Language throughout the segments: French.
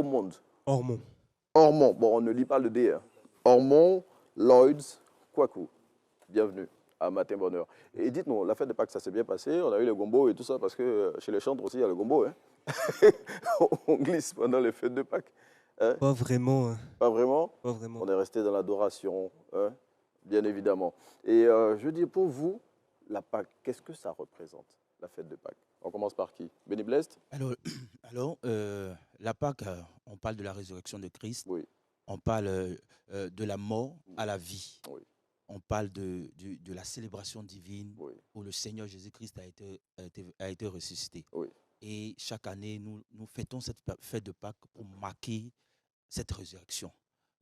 Ormond. Ormond. Ormond. Bon, on ne lit pas le D. Hein. Ormond Lloyds Kwaku. Bienvenue à Matin Bonheur. Et dites-nous, la fête de Pâques, ça s'est bien passé. On a eu le gombo et tout ça, parce que chez les chantres aussi, il y a le gombo. Hein. On glisse pendant les fêtes de Pâques. Hein? Pas vraiment. Hein. Pas vraiment? Pas vraiment. On est resté dans l'adoration, hein, bien évidemment. Et je dis pour vous, la Pâques, qu'est-ce que ça représente, la fête de Pâques? On commence par qui? Benny Blest? Alors, la Pâques, on parle de la résurrection de Christ. Oui. On parle de la mort à la vie. Oui. On parle de la célébration divine Oui. où le Seigneur Jésus-Christ a été ressuscité. Oui. Et chaque année, nous fêtons cette fête de Pâques pour marquer cette résurrection.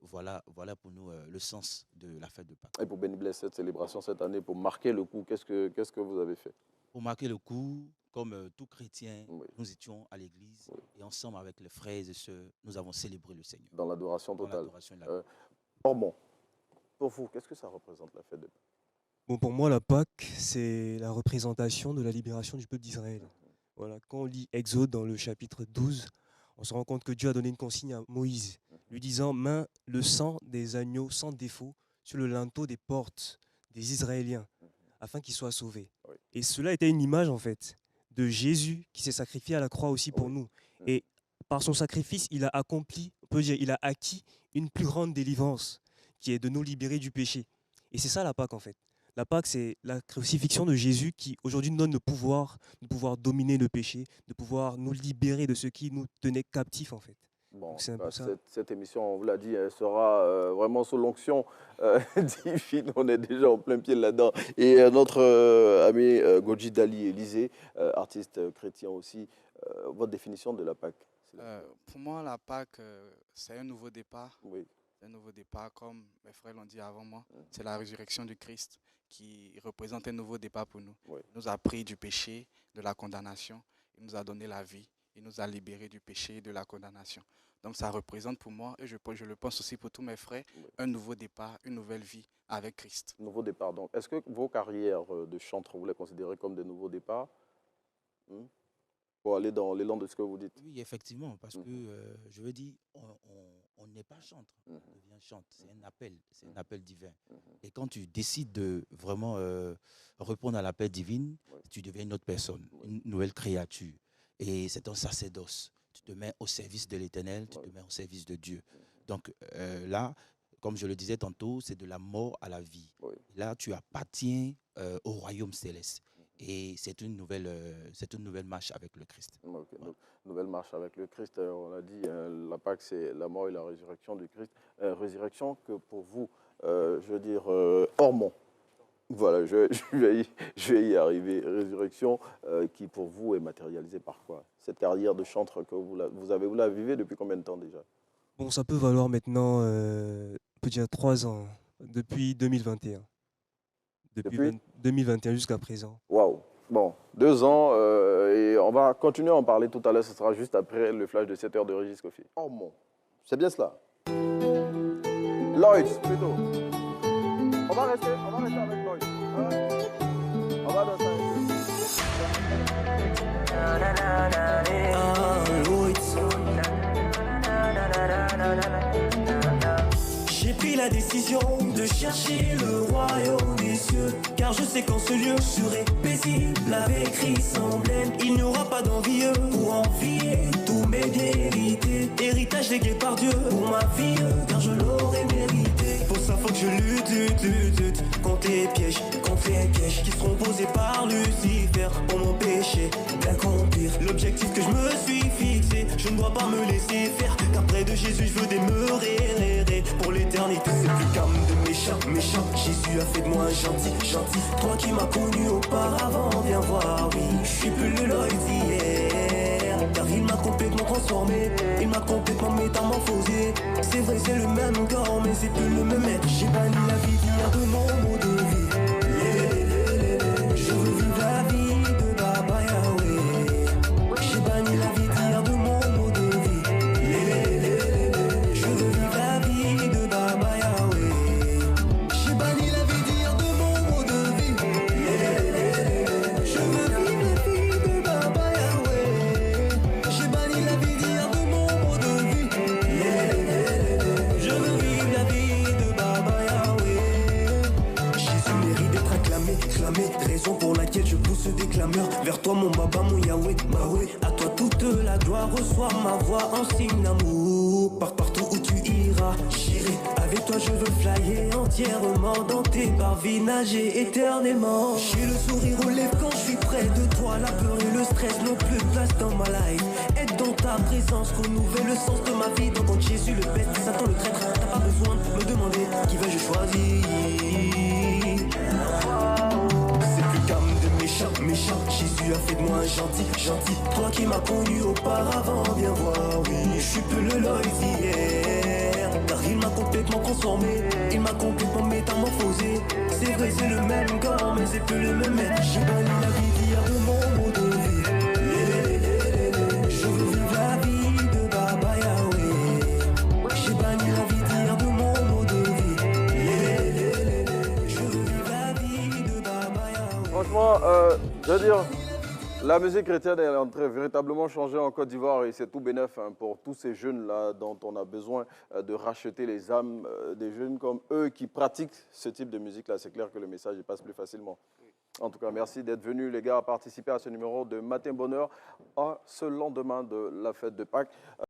Voilà pour nous le sens de la fête de Pâques. Et pour Benny Blest, cette célébration cette année, pour marquer le coup, qu'est-ce que vous avez fait? Pour marquer le coup, comme tout chrétien, Oui. nous étions à l'église Oui. et ensemble avec les frères et sœurs, nous avons célébré le Seigneur. Dans l'adoration Dans totale. l'adoration et la- Ormond, pour vous, qu'est-ce que ça représente, la fête de Pâques? Bon, pour moi, la Pâques, c'est la représentation de la libération du peuple d'Israël. Voilà. Quand on lit Exode dans le chapitre 12, on se rend compte que Dieu a donné une consigne à Moïse, lui disant: main le sang des agneaux sans défaut sur le linteau des portes des Israéliens, afin qu'ils soient sauvés. Oui. Et cela était une image, en fait, de Jésus qui s'est sacrifié à la croix aussi pour nous. Et par son sacrifice, il a accompli, on peut dire, il a acquis une plus grande délivrance, qui est de nous libérer du péché. Et c'est ça la Pâque, en fait. La Pâque, c'est la crucifixion de Jésus qui, aujourd'hui, nous donne le pouvoir de pouvoir dominer le péché, de pouvoir nous libérer de ce qui nous tenait captifs, en fait. Bon, C'est un peu ça. cette émission, on vous l'a dit, elle sera vraiment sous l'onction divine. On est déjà en plein pied là-dedans. Et notre ami Godji Dali Élysée, artiste chrétien aussi, votre définition de la Pâque? Pour moi, la Pâque, c'est un nouveau départ. Oui. C'est un nouveau départ, comme mes frères l'ont dit avant moi. C'est la résurrection du Christ qui représente un nouveau départ pour nous. Oui. Il nous a pris du péché, de la condamnation. Il nous a donné la vie. Il nous a libérés du péché et de la condamnation. Donc ça représente pour moi, et je le pense aussi pour tous mes frères, un nouveau départ, une nouvelle vie avec Christ. Nouveau départ. Donc, est-ce que vos carrières de chantre, vous les considérez comme des nouveaux départs? Pour aller dans l'élan de ce que vous dites. Oui, effectivement, parce que je veux dire, on n'est pas chantre, on devient chante. C'est un appel divin. Et quand tu décides de vraiment répondre à l'appel divin, tu deviens une autre personne, une nouvelle créature. Et c'est un sacerdoce. Tu te mets au service de l'Éternel, tu te mets au service de Dieu. Donc là, comme je le disais tantôt, c'est de la mort à la vie. Là, tu appartiens au royaume céleste. Et c'est une nouvelle marche avec le Christ. Okay. Donc, nouvelle marche avec le Christ. On a dit, la Pâque, c'est la mort et la résurrection du Christ. Résurrection que pour vous, je veux dire, Ormond. Voilà, je vais y arriver. Résurrection qui pour vous est matérialisée par quoi? Cette carrière de chantre que vous la vivez depuis combien de temps déjà? Bon, ça peut valoir maintenant, on peut dire 3 ans, depuis 2021. Depuis 2021 jusqu'à présent. Waouh! Bon, 2 ans et on va continuer à en parler tout à l'heure. Ce sera juste après le flash de 7 heures de Régis Kofi. Ormond, c'est bien cela? Lloyds, plutôt. On va rester avec Lloyds. On va danser J'ai pris la décision de chercher le royaume des cieux, car je sais qu'en ce lieu je serai paisible avec Christ emblème. Il n'y aura pas d'envieux pour envier tous mes vérités. Héritage légué par Dieu pour ma vie, car je l'aurais mérité. Pour ça faut que je lutte contre les pièges qui seront posés par Lucifer pour mon péché d'accomplir l'objectif que je me suis fixé. Je ne dois pas me laisser faire, car près de Jésus je veux demeurer pour l'éternité. C'est plus comme de méchant. Jésus a fait de moi un gentil. Toi qui m'as connu auparavant, viens voir, oui, je suis plus le Lloyd d'hier, car il m'a complètement transformé, il m'a complètement métamorphosé. C'est vrai, c'est le même corps, mais c'est plus le même être. J'ai banni la vie d'hier de mon mot de vie. Je veux vivre la vie de Baba Yahweh. J'ai banni la vie d'hier de mon mot de vie. Je veux vivre la vie de Baba Yahweh. J'ai banni la vie d'hier de mon mot de vie. Je veux vivre la vie de Baba Yahweh. J'ai banni la vie d'hier de mon mot de vie. toi mon baba, mon Yahweh, Mahoué. À toi toute la gloire, reçois ma voix en signe d'amour. Partout où tu iras, j'irai. Avec toi je veux flyer entièrement. Dans tes parvis, nager éternellement. J'ai le sourire aux lèvres quand je suis près de toi. La peur et le stress n'ont plus de place dans ma life. Être dans ta présence, renouveler le sens de ma vie. Dans ton Jésus le bête, Satan le traître. T'as pas besoin de me demander qui vais-je choisir. C'est plus calme de méchant. Jésus a fait de moi un gentil. Toi qui m'as connu auparavant, viens voir, oui. Je suis plus le Loïs d'hier. Car il m'a complètement transformé. Il m'a complètement métamorphosé. C'est vrai, c'est le même gars, mais c'est plus le même être. J'ai banni la vie d'hier de mon mode de vie. Je veux vivre la vie de Baba Yahweh. J'ai banni la vie d'hier de mon mode de vie. Je veux vivre la vie de Baba Yahweh. Franchement, je veux dire, la musique chrétienne elle est en train de véritablement changer en Côte d'Ivoire et c'est tout bénef pour tous ces jeunes-là dont on a besoin de racheter les âmes, des jeunes comme eux qui pratiquent ce type de musique-là. C'est clair que le message il passe plus facilement. En tout cas, merci d'être venus, les gars, à participer à ce numéro de Matin Bonheur, ce lendemain de la fête de Pâques.